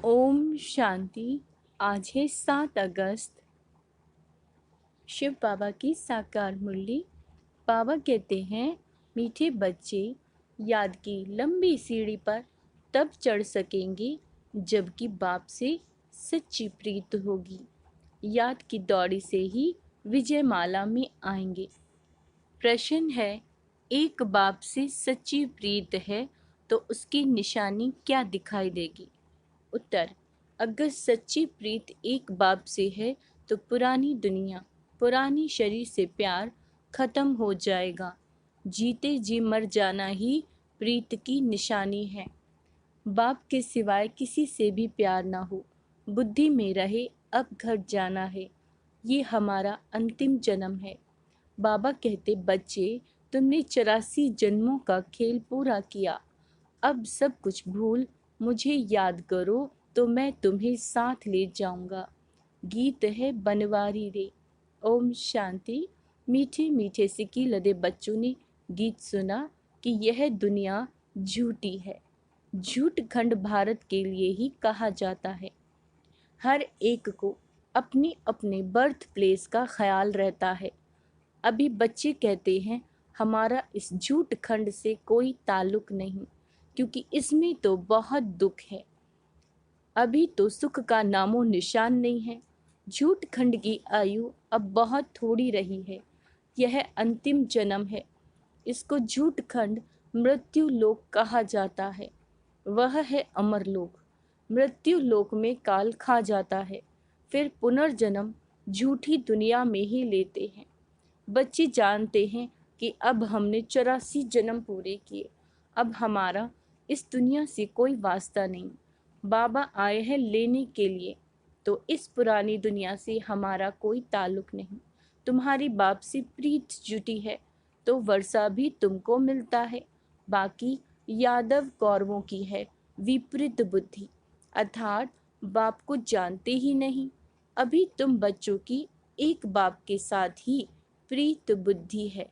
ओम शांति। आज है 7 अगस्त। शिव बाबा की साकार मुरली। बाबा कहते हैं, मीठे बच्चे याद की लंबी सीढ़ी पर तब चढ़ सकेंगे जबकि बाप से सच्ची प्रीत होगी। याद की दौड़ी से ही विजय माला में आएंगे। प्रश्न है, एक बाप से सच्ची प्रीत है तो उसकी निशानी क्या दिखाई देगी? उत्तर, अगर सच्ची प्रीत एक बाप से है तो पुरानी दुनिया, पुरानी शरीर से प्यार खत्म हो जाएगा। जीते जी मर जाना ही प्रीत की निशानी है। बाप के सिवाय किसी से भी प्यार ना हो, बुद्धि में रहे अब घर जाना है, ये हमारा अंतिम जन्म है। बाबा कहते, बच्चे तुमने 84 जन्मों का खेल पूरा किया, अब सब कुछ भूल मुझे याद करो तो मैं तुम्हें साथ ले जाऊंगा। गीत है बनवारी रे। ओम शांति। मीठे मीठे सिक्की लदे बच्चों ने गीत सुना कि यह दुनिया झूठी है। झूठ खंड भारत के लिए ही कहा जाता है। हर एक को अपनी अपने बर्थ प्लेस का ख्याल रहता है। अभी बच्चे कहते हैं, हमारा इस झूठ खंड से कोई ताल्लुक नहीं, क्योंकि इसमें तो बहुत दुख है। अभी तो सुख का नामो निशान नहीं है। झूठ खंड की आयु अब बहुत थोड़ी रही है। यह अंतिम जन्म है। इसको झूठ खंड मृत्यु लोक कहा जाता है। वह है अमर लोक। मृत्यु लोक में काल खा जाता है, फिर पुनर्जन्म झूठी दुनिया में ही लेते हैं। बच्चे जानते हैं कि अब हमने 84 जन्म पूरे किए, अब हमारा इस दुनिया से कोई वास्ता नहीं। बाबा आए हैं लेने के लिए, तो इस पुरानी दुनिया से हमारा कोई ताल्लुक नहीं। तुम्हारी बाप से प्रीत जुटी है तो वर्षा भी तुमको मिलता है। बाकी यादव कौरवों की है विपरीत बुद्धि, अर्थात बाप को जानते ही नहीं। अभी तुम बच्चों की एक बाप के साथ ही प्रीत बुद्धि है।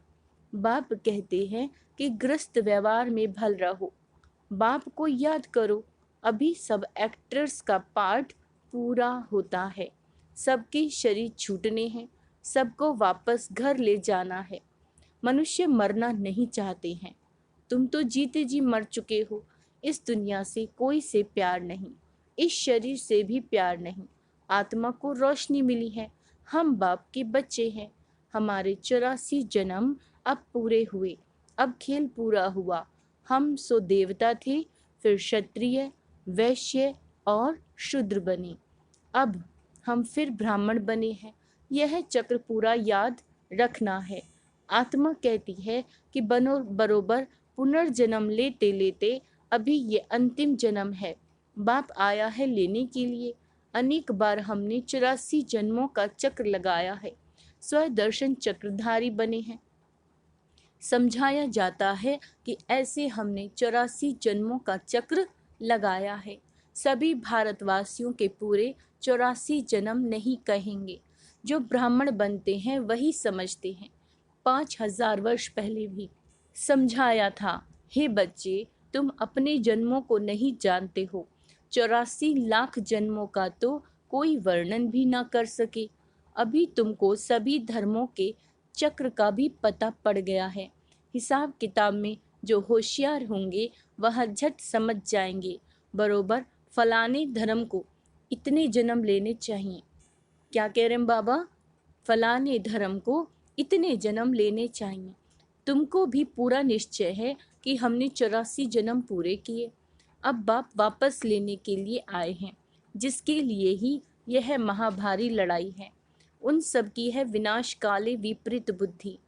बाप कहते हैं कि ग्रस्त व्यवहार में भल रहो, बाप को याद करो। अभी सब एक्टर्स का पार्ट पूरा होता है। सबके शरीर छूटने हैं, सबको वापस घर ले जाना है। मनुष्य मरना नहीं चाहते हैं। तुम तो जीते जी मर चुके हो। इस दुनिया से कोई से प्यार नहीं, इस शरीर से भी प्यार नहीं। आत्मा को रोशनी मिली है। हम बाप के बच्चे हैं। हमारे 84 जन्म अब पूरे हुए, अब खेल पूरा हुआ। हम सो देवता थे, फिर क्षत्रिय, वैश्य और शूद्र बने। अब हम फिर ब्राह्मण बने हैं। यह चक्र पूरा याद रखना है। आत्मा कहती है कि बनो बरोबर पुनर्जन्म लेते लेते अभी ये अंतिम जन्म है। बाप आया है लेने के लिए। अनेक बार हमने 84 जन्मों का चक्र लगाया है, स्वदर्शन चक्रधारी बने हैं। समझाया जाता है कि ऐसे हमने 84 जन्मों का चक्र लगाया है। सभी भारतवासियों के पूरे 84 जन्म नहीं कहेंगे। जो ब्राह्मण बनते हैं वही समझते हैं। 5000 वर्ष पहले भी समझाया था, हे बच्चे तुम अपने जन्मों को नहीं जानते हो। 84 लाख जन्मों का तो कोई वर्णन भी ना कर सके। अभी तुमको सभी धर्मों के चक्र का भी पता पड़ गया है। हिसाब किताब में जो होशियार होंगे वह झट समझ जाएंगे, बरोबर फलाने धर्म को इतने जन्म लेने चाहिए। क्या कह रहे हैं बाबा? फलाने धर्म को इतने जन्म लेने चाहिए। तुमको भी पूरा निश्चय है कि हमने 84 जन्म पूरे किए। अब बाप वापस लेने के लिए आए हैं, जिसके लिए ही यह महाभारी लड़ाई है। उन सब की है विनाश काले विपरीत बुद्धि।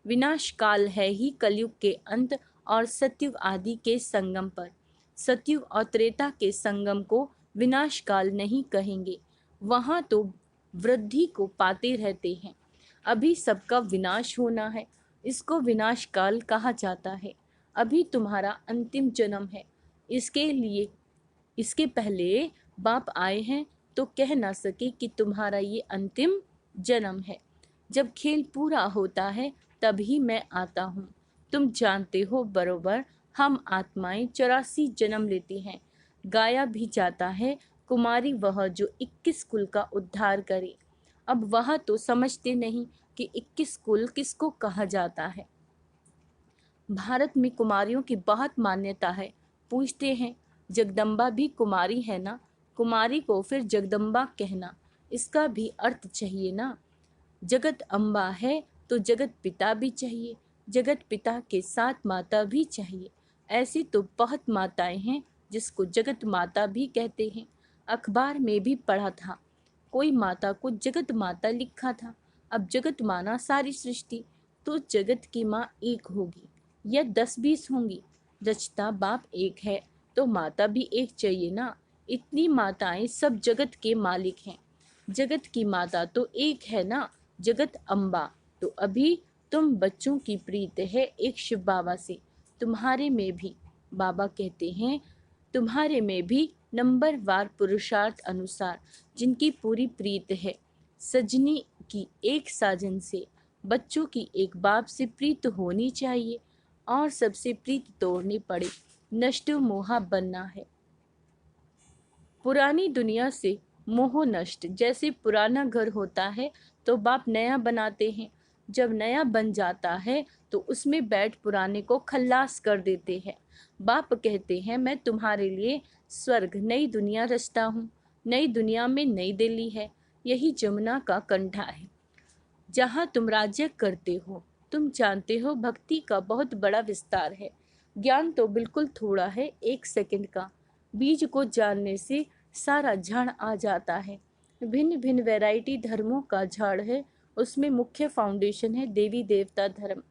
विनाश काल है ही कलयुग के अंत और सतयुग आदि के संगम पर। सतयुग और त्रेता के संगम को विनाश काल नहीं कहेंगे, वहाँ तो वृद्धि को पाते रहते हैं। अभी सबका विनाश होना है, इसको विनाश काल कहा जाता है। अभी तुम्हारा अंतिम जन्म है। इसके पहले बाप आए हैं तो कह ना सके कि तुम्हारा ये अंतिम जन्म है। जब खेल पूरा होता है तभी मैं आता हूँ। तुम जानते हो बरोबर हम आत्माएं 84 जन्म लेती हैं। गाया भी जाता है, कुमारी वह जो 21 कुल का उद्धार करे। अब वह तो समझते नहीं कि 21 कुल किसको कहा जाता है। भारत में कुमारियों की बहुत मान्यता है। पूछते हैं, जगदम्बा भी कुमारी है ना? कुमारी को फिर जगदम्बा कहना, इसका भी अर्थ चाहिए ना। जगत अम्बा है तो जगत पिता भी चाहिए, जगत पिता के साथ माता भी चाहिए। ऐसी तो बहुत माताएं हैं जिसको जगत माता भी कहते हैं। अखबार में भी पढ़ा था, कोई माता को जगत माता लिखा था। अब जगत माना सारी सृष्टि, तो जगत की माँ एक होगी या 10-20 होंगी। रचता बाप एक है तो माता भी एक चाहिए ना। इतनी माताएं सब जगत के मालिक हैं। जगत की माता तो एक है ना, जगत अम्बा। तो अभी तुम बच्चों की प्रीत है एक शिव बाबा से। तुम्हारे में भी, बाबा कहते हैं, तुम्हारे में भी नंबरवार पुरुषार्थ अनुसार जिनकी पूरी प्रीत है। सजनी की एक साजन से, बच्चों की एक बाप से प्रीत होनी चाहिए। और सबसे प्रीत तोड़नी पड़े, नष्ट मोहा बनना है। पुरानी दुनिया से मोह नष्ट। जैसे पुराना घर होता है तो बाप नया बनाते हैं। जब नया बन जाता है तो उसमें बैठ पुराने को खल्लास कर देते हैं। बाप कहते हैं, मैं तुम्हारे लिए स्वर्ग नई दुनिया रचता हूँ। नई दुनिया में नई दिल्ली है, यही जमुना का कंठा है जहाँ तुम राज्य करते हो। तुम जानते हो भक्ति का बहुत बड़ा विस्तार है। ज्ञान तो बिल्कुल थोड़ा है, 1 सेकंड का। बीज को जानने से सारा झाड़ आ जाता है। भिन्न भिन्न वैरायटी धर्मों का झाड़ है, उसमें मुख्य फाउंडेशन है देवी देवता धर्म।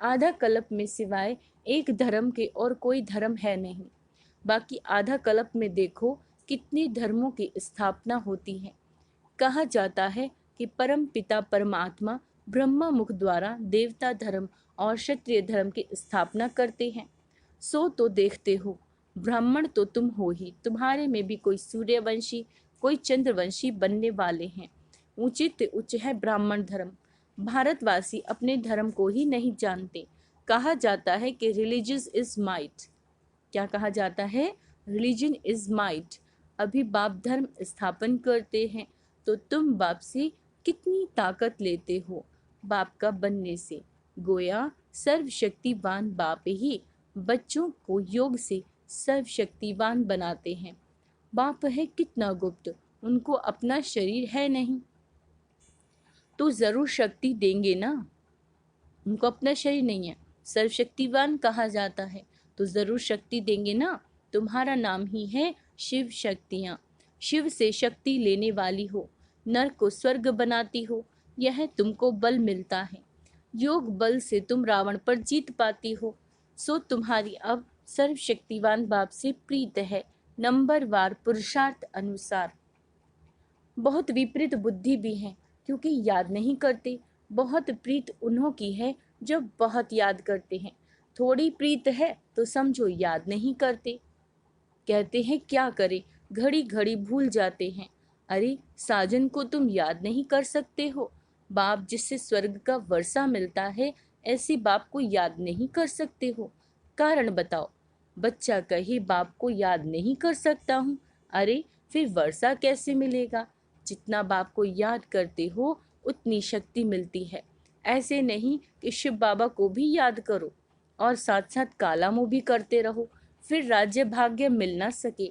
आधा कल्प में सिवाय एक धर्म के और कोई धर्म है नहीं। बाकी आधा कल्प में देखो कितने धर्मों की स्थापना होती है। कहा जाता है कि परम पिता परमात्मा ब्रह्मा मुख द्वारा देवता धर्म और क्षत्रिय धर्म की स्थापना करते हैं। सो तो देखते हो, ब्राह्मण तो तुम हो ही, तुम्हारे में भी कोई सूर्यवंशी कोई चंद्रवंशी बनने वाले हैं। उचित उच्च है ब्राह्मण धर्म। भारतवासी अपने धर्म को ही नहीं जानते। कहा जाता है कि रिलीजियस इज माइट। क्या कहा जाता है? Religion is might. अभी बाप धर्म स्थापन करते हैं तो तुम बाप से कितनी ताकत लेते हो बाप का बनने से। गोया सर्वशक्तिवान बाप ही बच्चों को योग से सर्वशक्तिवान बनाते हैं। बाप है कितना गुप्त, उनको अपना शरीर है नहीं तो जरूर शक्ति देंगे ना। उनको अपना शरीर नहीं है, सर्वशक्तिवान कहा जाता है तो जरूर शक्ति देंगे ना। तुम्हारा नाम ही है शिव शक्तियाँ। शिव से शक्ति लेने वाली हो, नर को स्वर्ग बनाती हो, यह तुमको बल मिलता है। योग बल से तुम रावण पर जीत पाती हो। सो तुम्हारी अब सर्वशक्तिवान बाप से प्रीत है, नंबरवार पुरुषार्थ अनुसार। बहुत विपरीत बुद्धि भी है क्योंकि याद नहीं करते। बहुत प्रीत उन्हों की है जो बहुत याद करते हैं। थोड़ी प्रीत है तो समझो याद नहीं करते। कहते हैं क्या करें, घड़ी घड़ी भूल जाते हैं। अरे साजन को तुम याद नहीं कर सकते हो? बाप जिससे स्वर्ग का वर्षा मिलता है, ऐसे बाप को याद नहीं कर सकते हो? कारण बताओ। बच्चा कहे बाप को याद नहीं कर सकता हूँ। अरे फिर वर्षा कैसे मिलेगा? जितना बाप को याद करते हो उतनी शक्ति मिलती है। ऐसे नहीं कि शिव बाबा को भी याद करो और साथ साथ काला मुंह भी करते रहो, फिर राज्य भाग्य मिल ना सके।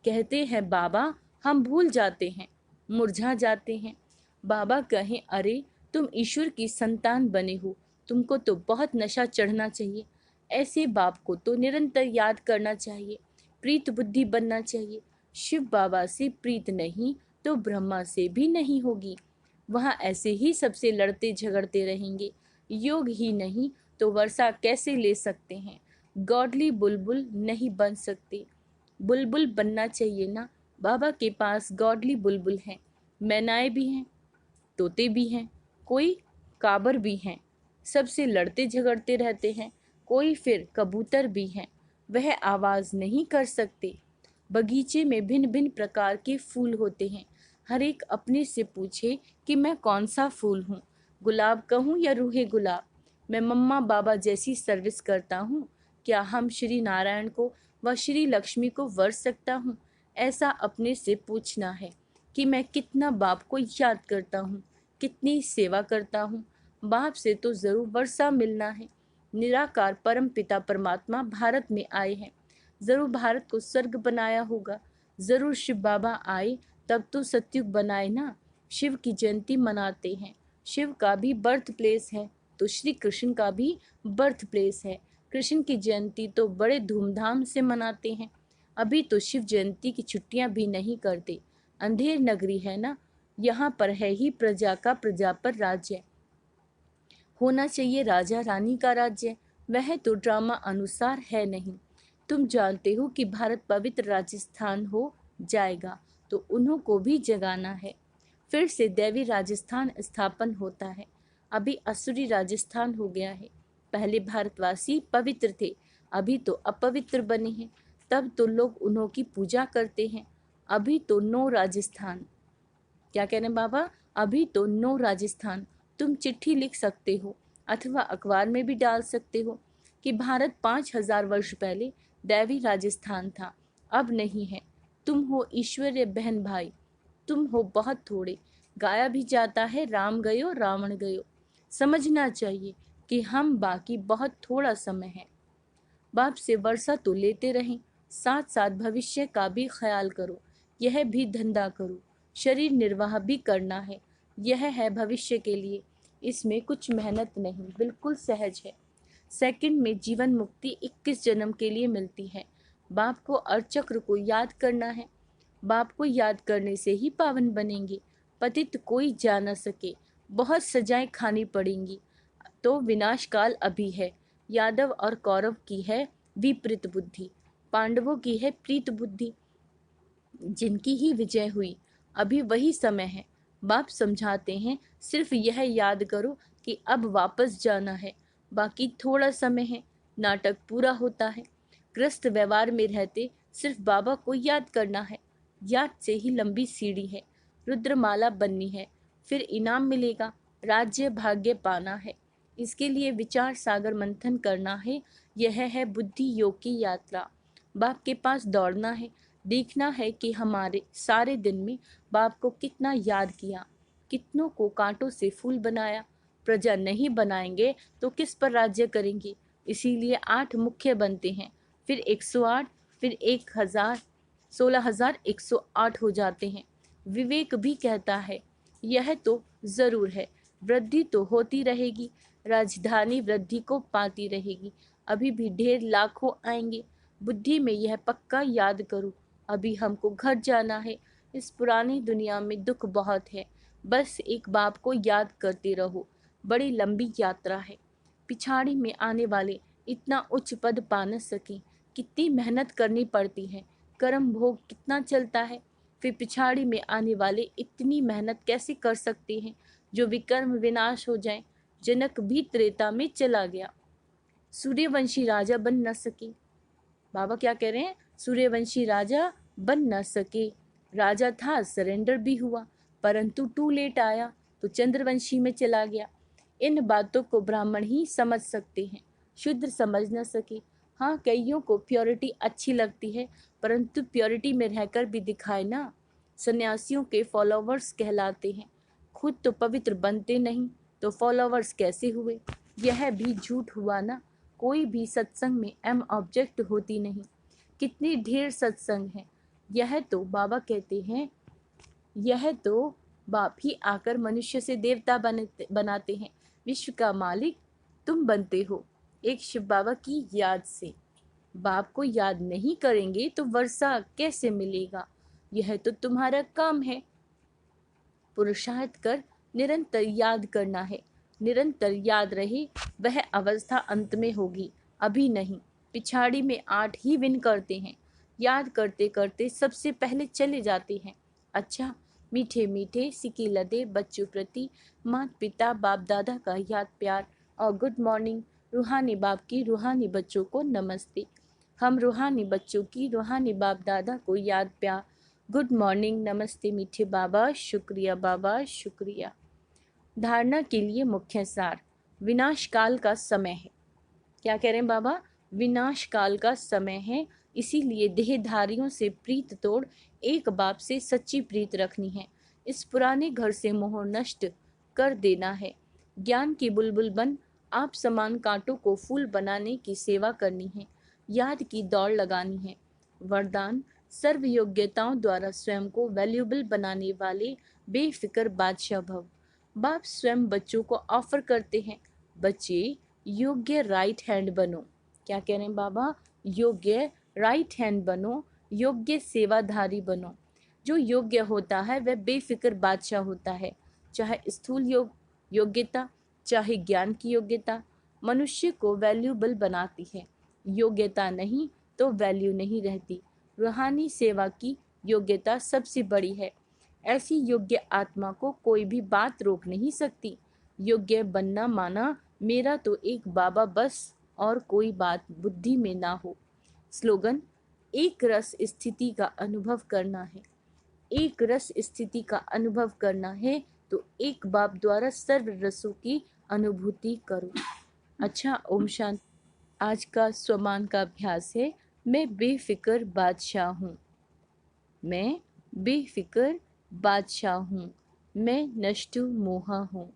कहते हैं बाबा हम भूल जाते हैं, मुरझा जाते हैं। बाबा कहें, अरे तुम ईश्वर की संतान बने हो, तुमको तो बहुत नशा चढ़ना चाहिए। ऐसे बाप को तो निरंतर याद करना चाहिए, प्रीत बुद्धि बनना चाहिए। शिव बाबा से प्रीत नहीं तो ब्रह्मा से भी नहीं होगी। वहाँ ऐसे ही सबसे लड़ते झगड़ते रहेंगे। योग ही नहीं तो वर्षा कैसे ले सकते हैं? गॉडली बुलबुल नहीं बन सकते। बुलबुल बनना चाहिए ना। बाबा के पास गॉडली बुलबुल हैं, मैनाएं भी हैं, तोते भी हैं, कोई काबर भी हैं। सबसे लड़ते झगड़ते रहते हैं। कोई फिर कबूतर भी हैं, वह आवाज़ नहीं कर सकते। बगीचे में भिन्न भिन्न प्रकार के फूल होते हैं। हर एक अपने से पूछे कि मैं कौन सा फूल हूँ, गुलाब कहूँ या रूहे गुलाब। मैं मम्मा बाबा जैसी सर्विस करता हूँ। क्या हम श्री नारायण को व श्री लक्ष्मी को वर सकता हूँ? ऐसा अपने से पूछना है कि मैं कितना बाप को याद करता हूँ, कितनी सेवा करता हूँ। बाप से तो ज़रूर वर्षा मिलना है। निराकार परम पिता परमात्मा भारत में आए हैं, ज़रूर भारत को स्वर्ग बनाया होगा। ज़रूर शिव बाबा आए तब तो सतयुग बनाए ना। शिव की जयंती मनाते हैं, शिव का भी बर्थ प्लेस है तो श्री कृष्ण का भी बर्थ प्लेस है। कृष्ण की जयंती तो बड़े धूमधाम से मनाते हैं। अभी तो शिव जयंती की छुट्टियां भी नहीं करते। अंधेर नगरी है ना, यहाँ पर है ही प्रजा का प्रजा पर राज्य। होना चाहिए राजा रानी का राज्य, वह तो ड्रामा अनुसार है नहीं। तुम जानते हो कि भारत पवित्र राजस्थान हो जाएगा तो उन्हों को भी जगाना है। फिर से दैवी राजस्थान स्थापन होता है। अभी असुरी राजस्थान हो गया है। पहले भारतवासी पवित्र थे, अभी तो अपवित्र बने हैं। तब तो लोग उन्हों की पूजा करते हैं। अभी तो नो राजस्थान। क्या कह रहे हैं बाबा? अभी तो नो राजस्थान। तुम चिट्ठी लिख सकते हो अथवा अखबार में भी डाल सकते हो कि भारत 5000 वर्ष पहले दैवी राजस्थान था, अब नहीं है। तुम हो ईश्वरीय बहन भाई, तुम हो बहुत थोड़े। गाया भी जाता है राम गयो रावण गयो। समझना चाहिए कि हम बाकी बहुत थोड़ा समय है। बाप से वर्षा तो लेते रहें, साथ साथ भविष्य का भी ख्याल करो। यह भी धंधा करो, शरीर निर्वाह भी करना है। यह है भविष्य के लिए, इसमें कुछ मेहनत नहीं, बिल्कुल सहज है। सेकंड में जीवन मुक्ति 21 जन्म के लिए मिलती है। बाप को अर्चक्र को याद करना है। बाप को याद करने से ही पावन बनेंगे। पतित कोई जा न सके, बहुत सजाएं खानी पड़ेंगी। तो विनाश काल अभी है। यादव और कौरव की है विपरीत बुद्धि, पांडवों की है प्रीत बुद्धि, जिनकी ही विजय हुई। अभी वही समय है। बाप समझाते हैं सिर्फ यह याद करो कि अब वापस जाना है, बाकी थोड़ा समय है। नाटक पूरा होता है। ग्रस्त व्यवहार में रहते सिर्फ बाबा को याद करना है। याद से ही लंबी सीढ़ी है, रुद्रमाला बननी है, फिर इनाम मिलेगा। राज्य भाग्य पाना है, इसके लिए विचार सागर मंथन करना है। यह है बुद्धि योग की यात्रा। बाप के पास दौड़ना है, देखना है कि हमारे सारे दिन में बाप को कितना याद किया, कितनों को कांटों से फूल बनाया। प्रजा नहीं बनाएंगे तो किस पर राज्य करेंगे? इसीलिए 8 मुख्य बनते हैं, फिर 108, फिर 1000, 16,108 हो जाते हैं। विवेक भी कहता है यह तो जरूर है, वृद्धि तो होती रहेगी, राजधानी वृद्धि को पाती रहेगी। अभी भी ढेर लाखों आएंगे। बुद्धि में यह पक्का याद करो, अभी हमको घर जाना है। इस पुरानी दुनिया में दुख बहुत है, बस एक बाप को याद करते रहो। बड़ी लंबी यात्रा है। पिछाड़ी में आने वाले इतना उच्च पद पा न सके, कितनी मेहनत करनी पड़ती है, कर्म भोग कितना चलता है। फिर पिछाड़ी में आने वाले इतनी मेहनत कैसे कर सकते हैं जो विकर्म विनाश हो जाए। जनक भी त्रेता में चला गया, सूर्यवंशी राजा बन न सके। बाबा क्या कह रहे हैं? सूर्यवंशी राजा बन न सके। राजा था, सरेंडर भी हुआ, परंतु टू लेट आया तो चंद्रवंशी में चला गया। इन बातों को ब्राह्मण ही समझ सकते हैं, शूद्र समझ न सके। हाँ, कईयों को प्योरिटी अच्छी लगती है, परंतु प्योरिटी में रहकर भी दिखाए ना। सन्यासियों के फॉलोवर्स कहलाते हैं, खुद तो पवित्र बनते नहीं तो फॉलोवर्स कैसे हुए? यह भी झूठ हुआ ना। कोई भी सत्संग में एम ऑब्जेक्ट होती नहीं। कितनी ढेर सत्संग है। यह तो बाबा कहते हैं, यह तो बाप ही आकर मनुष्य से देवता बनाते हैं। विश्व का मालिक तुम बनते हो एक शिव बाबा की याद से। बाप को याद नहीं करेंगे तो वर्षा कैसे मिलेगा? यह तो तुम्हारा काम है। पुरुषार्थ कर निरंतर याद करना है। निरंतर याद रहे, वह अवस्था अंत में होगी, अभी नहीं। पिछाड़ी में 8 ही विन करते हैं, याद करते करते सबसे पहले चले जाते हैं। अच्छा, मीठे मीठे सिकी लदे बच्चों प्रति माता पिता बाप दादा का याद प्यार और गुड मॉर्निंग। रूहानी बाप की रूहानी बच्चों को नमस्ते। हम रूहानी बच्चों की रूहानी बाप दादा को याद प्यार, गुड मॉर्निंग, नमस्ते मीठे बाबा, शुक्रिया बाबा, शुक्रिया। धारणा के लिए मुख्य सार, विनाश काल का समय है। क्या कह रहे हैं बाबा? विनाश काल का समय है, इसीलिए देहधारियों से प्रीत तोड़ एक बाप से सच्ची प्रीत रखनी है। इस पुराने घर से मोह नष्ट कर देना है। ज्ञान की बुलबुल बन आप समान कांटों को फूल बनाने की सेवा करनी है। याद की दौड़ लगानी है। वरदान सर्व योग्यताओं द्वारा स्वयं को वैल्यूबल बनाने वाले बेफिक्र बादशाह भव। बाप स्वयं बच्चों को ऑफर करते हैं, बच्चे योग्य राइट हैंड बनो। क्या कह रहे हैं बाबा? योग्य राइट हैंड बनो, योग्य सेवाधारी बनो। जो योग्य होता है वह बेफिक्र बादशाह होता है। चाहे स्थूल योग्यता, चाहे ज्ञान की योग्यता मनुष्य को वैल्यूबल बनाती है। योग्यता नहीं तो वैल्यू नहीं रहती। रूहानी सेवा की योग्यता सबसे बड़ी है। ऐसी योग्य आत्मा को कोई भी बात रोक नहीं सकती। योग्य बनना माना मेरा तो एक बाबा बस, और कोई बात बुद्धि में ना हो। स्लोगन एक रस स्थिति का अनुभव करना है। एक रस स्थिति का अनुभव करना है तो एक बाप द्वारा सर्व रसों की अनुभूति करो। अच्छा, ओम शांति। आज का स्वमान का अभ्यास है, मैं बेफिक्र बादशाह हूँ। मैं बेफिक्र बादशाह हूँ। मैं नष्टु मोहा हूँ।